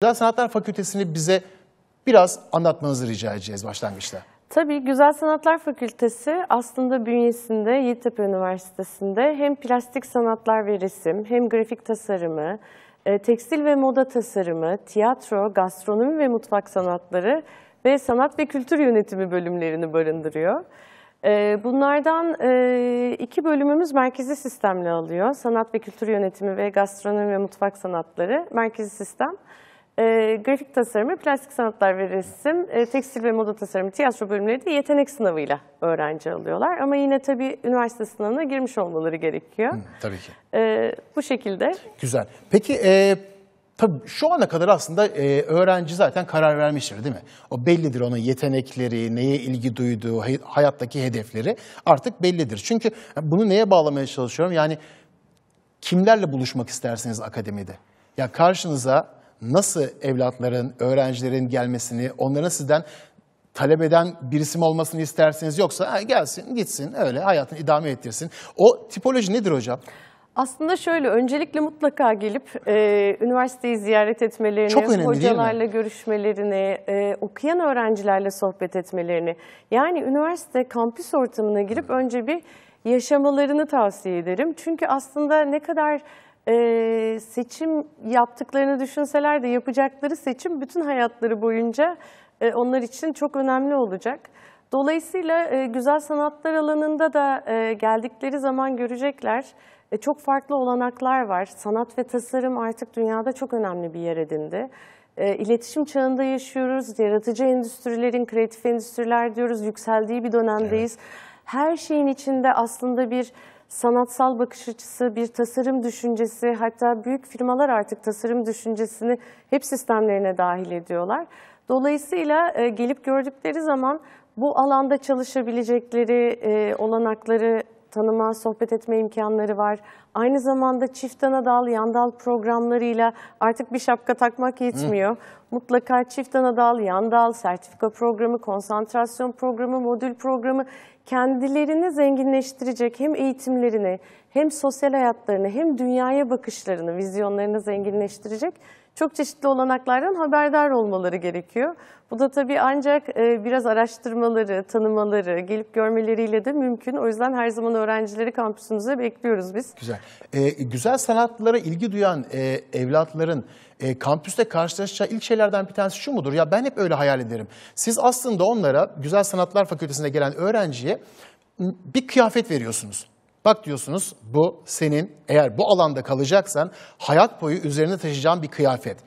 Güzel Sanatlar Fakültesini bize biraz anlatmanızı rica edeceğiz başlangıçta. Tabii Güzel Sanatlar Fakültesi aslında bünyesinde Yeditepe Üniversitesi'nde hem plastik sanatlar ve resim, hem grafik tasarımı, tekstil ve moda tasarımı, tiyatro, gastronomi ve mutfak sanatları ve sanat ve kültür yönetimi bölümlerini barındırıyor. Bunlardan 2 bölümümüz merkezi sistemle alıyor. Sanat ve kültür yönetimi ve gastronomi ve mutfak sanatları merkezi sistem. Grafik tasarımı, plastik sanatlar ve resim, tekstil ve moda tasarımı, tiyatro bölümleri de yetenek sınavıyla öğrenci alıyorlar. Ama yine tabii üniversite sınavına girmiş olmaları gerekiyor. Tabii ki. Bu şekilde. Güzel. Peki tabii şu ana kadar aslında öğrenci zaten karar vermiştir değil mi? O bellidir, onun yetenekleri, neye ilgi duyduğu, hayattaki hedefleri artık bellidir. Çünkü bunu neye bağlamaya çalışıyorum? Yani kimlerle buluşmak istersiniz akademide? Ya karşınıza nasıl evlatların, öğrencilerin gelmesini, onların sizden talep eden birisi mi olmasını istersiniz, yoksa gelsin, gitsin, öyle hayatını idame ettirsin. O tipoloji nedir hocam? Aslında şöyle, öncelikle mutlaka gelip üniversiteyi ziyaret etmelerini, çok önemli, hocalarla görüşmelerini, okuyan öğrencilerle sohbet etmelerini, yani üniversite kampüs ortamına girip önce bir yaşamalarını tavsiye ederim. Çünkü aslında ne kadar seçim yaptıklarını düşünseler de yapacakları seçim bütün hayatları boyunca onlar için çok önemli olacak. Dolayısıyla güzel sanatlar alanında da geldikleri zaman görecekler. Çok farklı olanaklar var. Sanat ve tasarım artık dünyada çok önemli bir yer edindi. İletişim çağında yaşıyoruz. Yaratıcı endüstrilerin, kreatif endüstriler diyoruz, yükseldiği bir dönemdeyiz. Evet. Her şeyin içinde aslında bir sanatsal bakış açısı, bir tasarım düşüncesi, hatta büyük firmalar artık tasarım düşüncesini hep sistemlerine dahil ediyorlar. Dolayısıyla gelip gördükleri zaman bu alanda çalışabilecekleri olanakları tanıma, sohbet etme imkanları var. Aynı zamanda çift ana dal, yan dal programlarıyla artık bir şapka takmak yetmiyor. Mutlaka çift ana dal, yan dal, sertifika programı, konsantrasyon programı, modül programı kendilerini zenginleştirecek, hem eğitimlerini, hem sosyal hayatlarını, hem dünyaya bakışlarını, vizyonlarını zenginleştirecek çok çeşitli olanaklardan haberdar olmaları gerekiyor. Bu da tabii ancak biraz araştırmaları, tanımaları, gelip görmeleriyle de mümkün. O yüzden her zaman öğrencileri kampüsümüze bekliyoruz biz. Güzel. Güzel sanatlara ilgi duyan evlatların kampüste karşılaşacağı ilk şeylerden bir tanesi şu mudur? Ya ben hep öyle hayal ederim. Siz aslında onlara, Güzel Sanatlar Fakültesine gelen öğrenciye bir kıyafet veriyorsunuz. Bak diyorsunuz, bu senin, eğer bu alanda kalacaksan hayat boyu üzerine taşıyacağın bir kıyafet.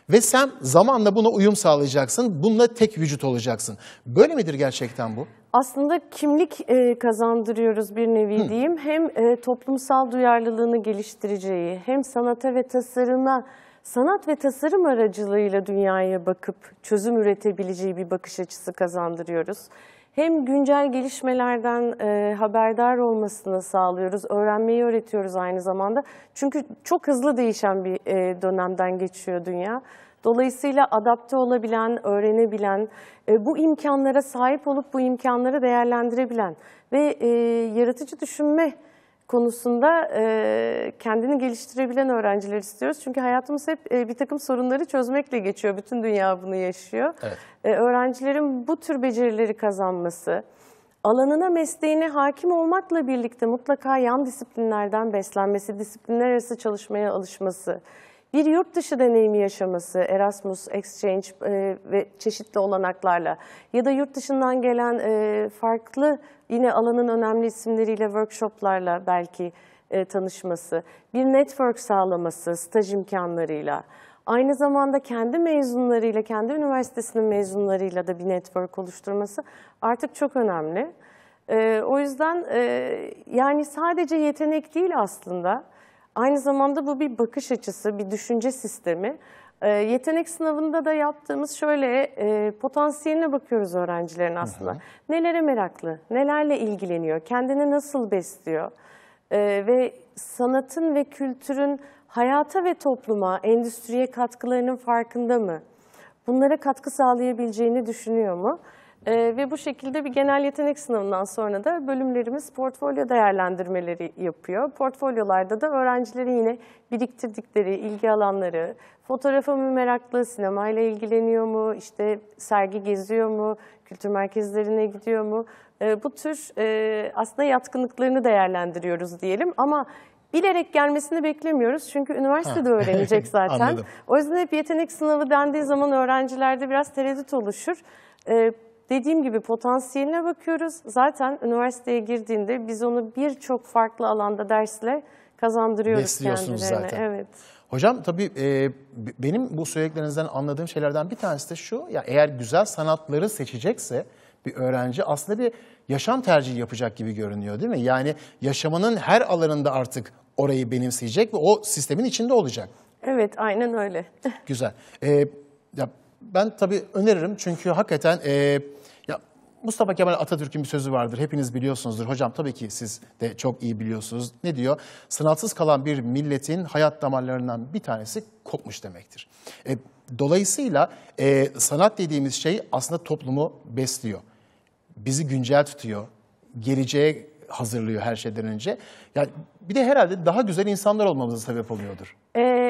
Ve sen zamanla buna uyum sağlayacaksın, bununla tek vücut olacaksın. Böyle midir gerçekten bu? Aslında kimlik kazandırıyoruz bir nevi diyeyim. Hem toplumsal duyarlılığını geliştireceği, hem sanata ve tasarıma, sanat ve tasarım aracılığıyla dünyaya bakıp çözüm üretebileceği bir bakış açısı kazandırıyoruz. Hem güncel gelişmelerden haberdar olmasını sağlıyoruz, öğrenmeyi öğretiyoruz aynı zamanda. Çünkü çok hızlı değişen bir dönemden geçiyor dünya. Dolayısıyla adapte olabilen, öğrenebilen, bu imkanlara sahip olup bu imkanları değerlendirebilen ve yaratıcı düşünme konusunda kendini geliştirebilen öğrenciler istiyoruz. Çünkü hayatımız hep bir takım sorunları çözmekle geçiyor. Bütün dünya bunu yaşıyor. Evet. Öğrencilerin bu tür becerileri kazanması, alanına, mesleğine hakim olmakla birlikte mutlaka yan disiplinlerden beslenmesi, disiplinler arası çalışmaya alışması, bir yurt dışı deneyimi yaşaması, Erasmus, Exchange ve çeşitli olanaklarla ya da yurt dışından gelen farklı yine alanın önemli isimleriyle workshoplarla belki tanışması, bir network sağlaması staj imkanlarıyla, aynı zamanda kendi mezunlarıyla, kendi üniversitesinin mezunlarıyla da bir network oluşturması artık çok önemli. O yüzden yani sadece yetenek değil aslında. Aynı zamanda bu bir bakış açısı, bir düşünce sistemi. Yetenek sınavında da yaptığımız şöyle potansiyeline bakıyoruz öğrencilerin aslında. Nelere meraklı, nelerle ilgileniyor, kendini nasıl besliyor ve sanatın ve kültürün hayata ve topluma, endüstriye katkılarının farkında mı? Bunlara katkı sağlayabileceğini düşünüyor mu? Ve bu şekilde bir genel yetenek sınavından sonra da bölümlerimiz portfolyo değerlendirmeleri yapıyor. Portfolyolarda da öğrencilerin yine biriktirdikleri ilgi alanları, fotoğrafa mı meraklı, sinemayla ilgileniyor mu, işte sergi geziyor mu, kültür merkezlerine gidiyor mu? Bu tür aslında yatkınlıklarını değerlendiriyoruz diyelim ama bilerek gelmesini beklemiyoruz çünkü üniversitede öğrenecek zaten. Anladım. O yüzden hep yetenek sınavı dendiği zaman öğrencilerde biraz tereddüt oluşur. Dediğim gibi potansiyeline bakıyoruz. Zaten üniversiteye girdiğinde biz onu birçok farklı alanda dersle kazandırıyoruz Besliyorsunuz kendilerine. zaten. Evet. Hocam tabii benim bu söylediklerinizden anladığım şeylerden bir tanesi de şu. Ya eğer güzel sanatları seçecekse bir öğrenci aslında bir yaşam tercihi yapacak gibi görünüyor değil mi? Yani yaşamının her alanında artık orayı benimseyecek ve o sistemin içinde olacak. Evet, aynen öyle. Güzel. Ya ben tabii öneririm çünkü hakikaten ya Mustafa Kemal Atatürk'ün bir sözü vardır. Hepiniz biliyorsunuzdur. Hocam tabii ki siz de çok iyi biliyorsunuz. Ne diyor? Sanatsız kalan bir milletin hayat damarlarından bir tanesi kopmuş demektir. Dolayısıyla sanat dediğimiz şey aslında toplumu besliyor. Bizi güncel tutuyor. Geleceğe hazırlıyor her şeyden önce. Yani bir de herhalde daha güzel insanlar olmamıza sebep oluyordur.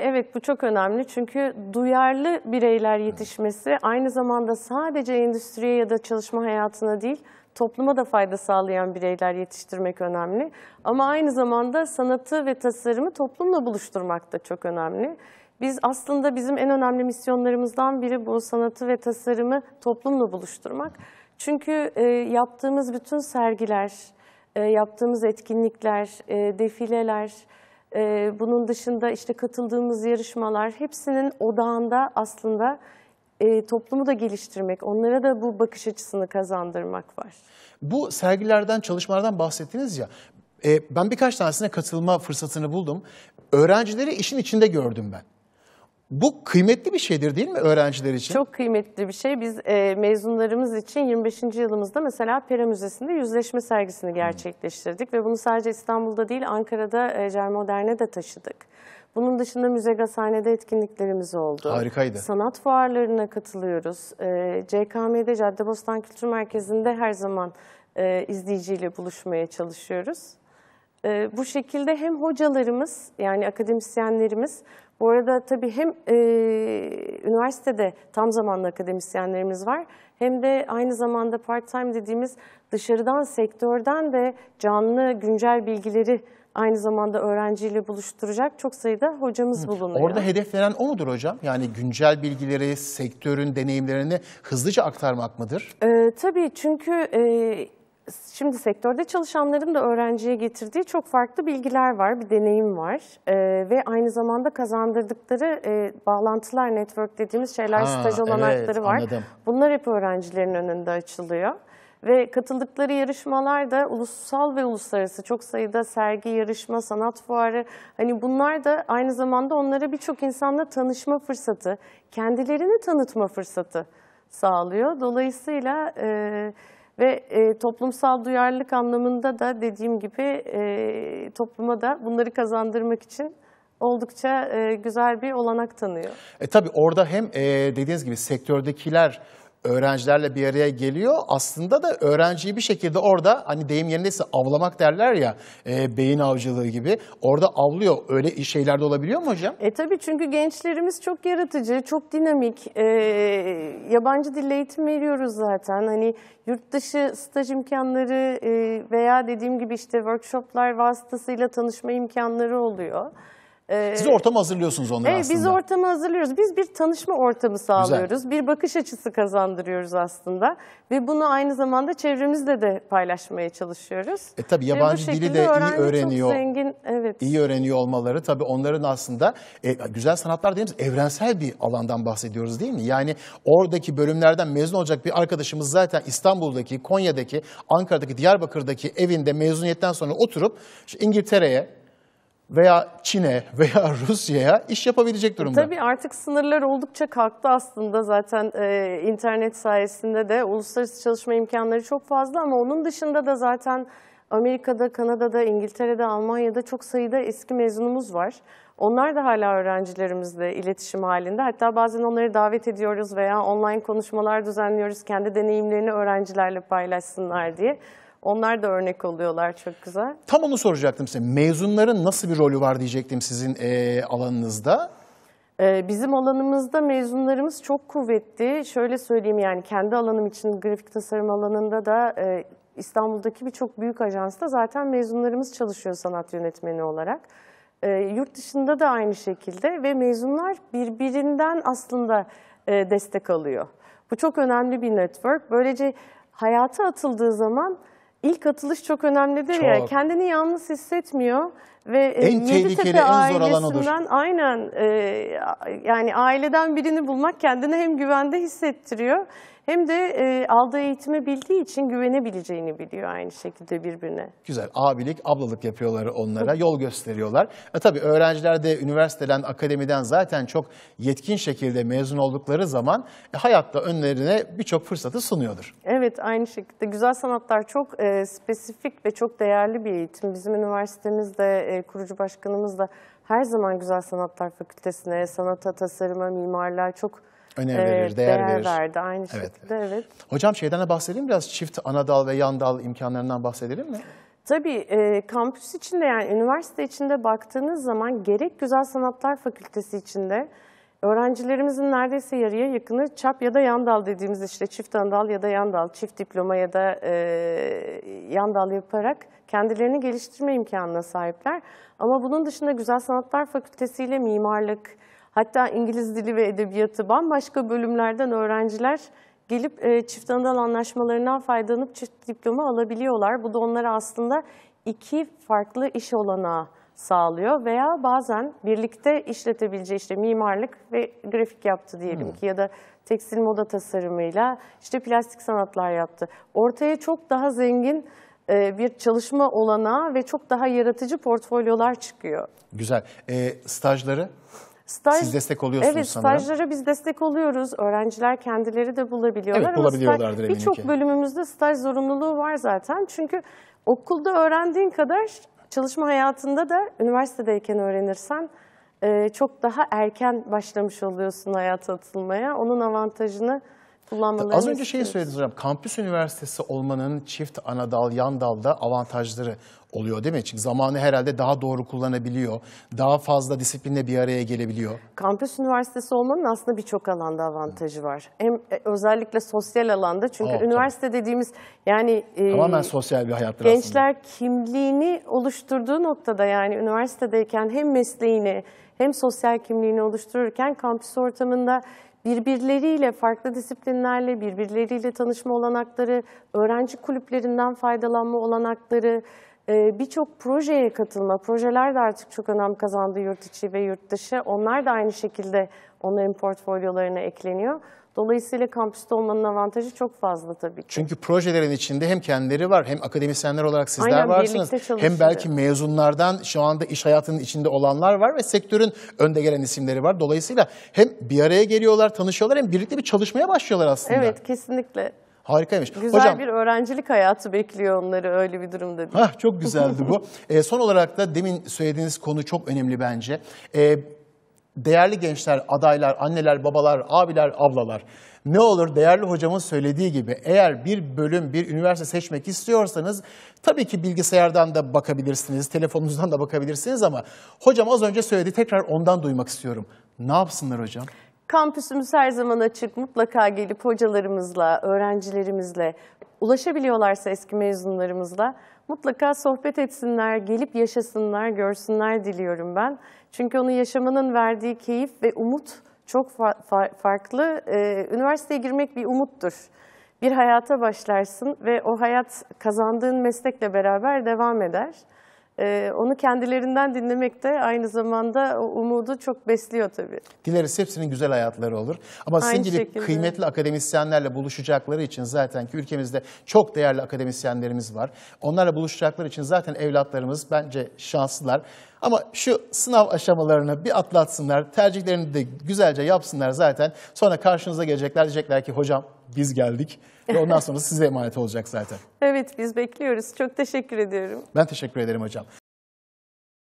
Evet, bu çok önemli çünkü duyarlı bireyler yetişmesi aynı zamanda sadece endüstriye ya da çalışma hayatına değil, topluma da fayda sağlayan bireyler yetiştirmek önemli. Ama aynı zamanda sanatı ve tasarımı toplumla buluşturmak da çok önemli. Biz aslında bizim en önemli misyonlarımızdan biri bu sanatı ve tasarımı toplumla buluşturmak. Çünkü yaptığımız bütün sergiler, yaptığımız etkinlikler, defileler, bunun dışında işte katıldığımız yarışmalar hepsinin odağında aslında toplumu da geliştirmek, onlara da bu bakış açısını kazandırmak var. Bu sergilerden, çalışmalardan bahsettiniz ya, ben birkaç tanesine katılma fırsatını buldum. Öğrencileri işin içinde gördüm ben. Bu kıymetli bir şeydir değil mi öğrenciler için? Çok kıymetli bir şey. Biz mezunlarımız için 25. yılımızda mesela Pera Müzesi'nde yüzleşme sergisini gerçekleştirdik. Ve bunu sadece İstanbul'da değil Ankara'da Cermodern'e de taşıdık. Bunun dışında Müze Gazhane'de etkinliklerimiz oldu. Harikaydı. Sanat fuarlarına katılıyoruz. CKM'de Caddebostan Kültür Merkezi'nde her zaman izleyiciyle buluşmaya çalışıyoruz. Bu şekilde hem hocalarımız yani akademisyenlerimiz, bu arada tabii hem üniversitede tam zamanlı akademisyenlerimiz var hem de aynı zamanda part-time dediğimiz dışarıdan, sektörden de canlı, güncel bilgileri aynı zamanda öğrenciyle buluşturacak çok sayıda hocamız bulunuyor. Orada hedeflenen o mudur hocam? Yani güncel bilgileri, sektörün deneyimlerini hızlıca aktarmak mıdır? Tabii çünkü şimdi sektörde çalışanların da öğrenciye getirdiği çok farklı bilgiler var, bir deneyim var. Ve aynı zamanda kazandırdıkları bağlantılar, network dediğimiz şeyler, staj olanakları var. Anladım. Bunlar hep öğrencilerin önünde açılıyor. Ve katıldıkları yarışmalar da ulusal ve uluslararası çok sayıda sergi, yarışma, sanat fuarı. Hani bunlar da aynı zamanda onlara birçok insanla tanışma fırsatı, kendilerini tanıtma fırsatı sağlıyor. Dolayısıyla ve toplumsal duyarlılık anlamında da dediğim gibi topluma da bunları kazandırmak için oldukça güzel bir olanak tanıyor. Tabii orada hem dediğiniz gibi sektördekiler öğrencilerle bir araya geliyor. Aslında da öğrenciyi bir şekilde orada hani deyim yerindeyse avlamak derler ya beyin avcılığı gibi. Orada avlıyor. Öyle şeyler de olabiliyor mu hocam? Tabii çünkü gençlerimiz çok yaratıcı, çok dinamik. Yabancı dil eğitim veriyoruz zaten. Hani yurt dışı staj imkanları veya dediğim gibi işte workshoplar vasıtasıyla tanışma imkanları oluyor. Siz ortamı hazırlıyorsunuz onları Evet, aslında. biz ortamı hazırlıyoruz. Biz bir tanışma ortamı sağlıyoruz. Güzel. Bir bakış açısı kazandırıyoruz aslında. Ve bunu aynı zamanda çevremizle de paylaşmaya çalışıyoruz. Tabii yabancı dili de iyi öğreniyor. Çok zengin, evet. İyi öğreniyor olmaları tabii onların aslında güzel sanatlar dediğimiz evrensel bir alandan bahsediyoruz değil mi? Yani oradaki bölümlerden mezun olacak bir arkadaşımız zaten İstanbul'daki, Konya'daki, Ankara'daki, Diyarbakır'daki evinde mezuniyetten sonra oturup işte İngiltere'ye veya Çin'e veya Rusya'ya iş yapabilecek durumda. Tabii artık sınırlar oldukça kalktı aslında zaten internet sayesinde de uluslararası çalışma imkanları çok fazla ama onun dışında da zaten Amerika'da, Kanada'da, İngiltere'de, Almanya'da çok sayıda eski mezunumuz var. Onlar da hala öğrencilerimizle iletişim halinde. Hatta bazen onları davet ediyoruz veya online konuşmalar düzenliyoruz. Kendi deneyimlerini öğrencilerle paylaşsınlar diye. Onlar da örnek oluyorlar, çok güzel. Tam onu soracaktım size. Mezunların nasıl bir rolü var diyecektim sizin alanınızda. Bizim alanımızda mezunlarımız çok kuvvetli. Şöyle söyleyeyim, yani kendi alanım için grafik tasarım alanında da İstanbul'daki birçok büyük ajansta zaten mezunlarımız çalışıyor sanat yönetmeni olarak. Yurt dışında da aynı şekilde ve mezunlar birbirinden aslında destek alıyor. Bu çok önemli bir network. Böylece hayata atıldığı zaman ilk atılış çok önemlidir ya. Çok. Kendini yalnız hissetmiyor ve En tehlikeli, Yeditepe en zor alan odur. ailesinden aynen yani aileden birini bulmak kendini hem güvende hissettiriyor hem de aldığı eğitimi bildiği için güvenebileceğini biliyor aynı şekilde birbirine. Güzel. Abilik, ablalık yapıyorlar onlara, yol gösteriyorlar. Tabii öğrenciler de üniversiteden, akademiden zaten çok yetkin şekilde mezun oldukları zaman hayatta önlerine birçok fırsatı sunuyordur. Evet, aynı şekilde. Güzel sanatlar çok spesifik ve çok değerli bir eğitim. Bizim üniversitemizde, kurucu başkanımız da her zaman Güzel Sanatlar Fakültesine, sanata, tasarıma, mimarlığa çok Önem verir, değer verir. verdi. Aynı Evet. şekilde, evet. Hocam şeyden de bahsedelim biraz, çift ana dal ve yan dal imkanlarından bahsedelim mi? Tabii kampüs içinde, yani üniversite içinde baktığınız zaman gerek Güzel Sanatlar Fakültesi içinde öğrencilerimizin neredeyse yarıya yakını çap ya da yan dal dediğimiz işte çift ana dal ya da yan dal, çift diploma ya da yan dal yaparak kendilerini geliştirme imkanına sahipler. Ama bunun dışında Güzel Sanatlar Fakültesi ile mimarlık, hatta İngiliz Dili ve Edebiyatı, bambaşka bölümlerden öğrenciler gelip çift anadal anlaşmalarından faydalanıp çift diploma alabiliyorlar. Bu da onlara aslında iki farklı iş olanağı sağlıyor veya bazen birlikte işletebileceği, işte mimarlık ve grafik yaptı diyelim ki ya da tekstil moda tasarımıyla işte plastik sanatlar yaptı. Ortaya çok daha zengin bir çalışma olanağı ve çok daha yaratıcı portfolyolar çıkıyor. Güzel. Stajları? Siz destek oluyorsunuz evet, sanırım. Evet, stajlara biz destek oluyoruz. Öğrenciler kendileri de bulabiliyorlar. Evet, bulabiliyorlardır eminim ki. Birçok bölümümüzde staj zorunluluğu var zaten. Çünkü okulda öğrendiğin kadar çalışma hayatında da üniversitedeyken öğrenirsen çok daha erken başlamış oluyorsun hayata atılmaya. Onun avantajını kullanmalarını Az önce istiyoruz. söylediniz hocam, kampüs üniversitesi olmanın çift ana dal, yan dalda avantajları oluyor değil mi? Çünkü zamanı herhalde daha doğru kullanabiliyor, daha fazla disiplinle bir araya gelebiliyor. Kampüs üniversitesi olmanın aslında birçok alanda avantajı var. Hem özellikle sosyal alanda, çünkü üniversite dediğimiz yani tamamen sosyal bir hayattır gençler aslında. kimliğini oluşturduğu noktada, yani üniversitedeyken hem mesleğini hem sosyal kimliğini oluştururken kampüs ortamında birbirleriyle, farklı disiplinlerle, birbirleriyle tanışma olanakları, öğrenci kulüplerinden faydalanma olanakları, birçok projeye katılma, projeler de artık çok önem kazandı yurt içi ve yurt dışı. Onlar da aynı şekilde onların portfolyolarına ekleniyor. Dolayısıyla kampüste olmanın avantajı çok fazla tabii ki. Çünkü projelerin içinde hem kendileri var, hem akademisyenler olarak sizler Aynen, varsınız. birlikte Hem çalışılıyor. belki mezunlardan şu anda iş hayatının içinde olanlar var ve sektörün önde gelen isimleri var. Dolayısıyla hem bir araya geliyorlar, tanışıyorlar, hem birlikte bir çalışmaya başlıyorlar aslında. Evet, kesinlikle. Harikaymış. Güzel Hocam, bir öğrencilik hayatı bekliyor onları, öyle bir durumda değil. çok güzeldi bu. Son olarak da demin söylediğiniz konu çok önemli bence. Değerli gençler, adaylar, anneler, babalar, abiler, ablalar. Ne olur değerli hocamın söylediği gibi, eğer bir bölüm, bir üniversite seçmek istiyorsanız tabii ki bilgisayardan da bakabilirsiniz, telefonunuzdan da bakabilirsiniz ama hocam az önce söyledi, tekrar ondan duymak istiyorum. Ne yapsınlar hocam? Kampüsümüz her zaman açık. Mutlaka gelip hocalarımızla, öğrencilerimizle, ulaşabiliyorlarsa eski mezunlarımızla mutlaka sohbet etsinler, gelip yaşasınlar, görsünler diliyorum ben. Çünkü onu yaşamanın verdiği keyif ve umut çok farklı. Üniversiteye girmek bir umuttur. Bir hayata başlarsın ve o hayat kazandığın meslekle beraber devam eder. Onu kendilerinden dinlemek de aynı zamanda o umudu çok besliyor tabii. Dileriz hepsinin güzel hayatları olur. Ama sizin Aynı gibi şekilde. kıymetli akademisyenlerle buluşacakları için zaten ki ülkemizde çok değerli akademisyenlerimiz var. Onlarla buluşacakları için zaten evlatlarımız bence şanslılar. Ama şu sınav aşamalarını bir atlatsınlar, tercihlerini de güzelce yapsınlar zaten. Sonra karşınıza gelecekler, diyecekler ki hocam biz geldik ve ondan sonra size emanet olacak zaten. Evet, biz bekliyoruz. Çok teşekkür ediyorum. Ben teşekkür ederim hocam.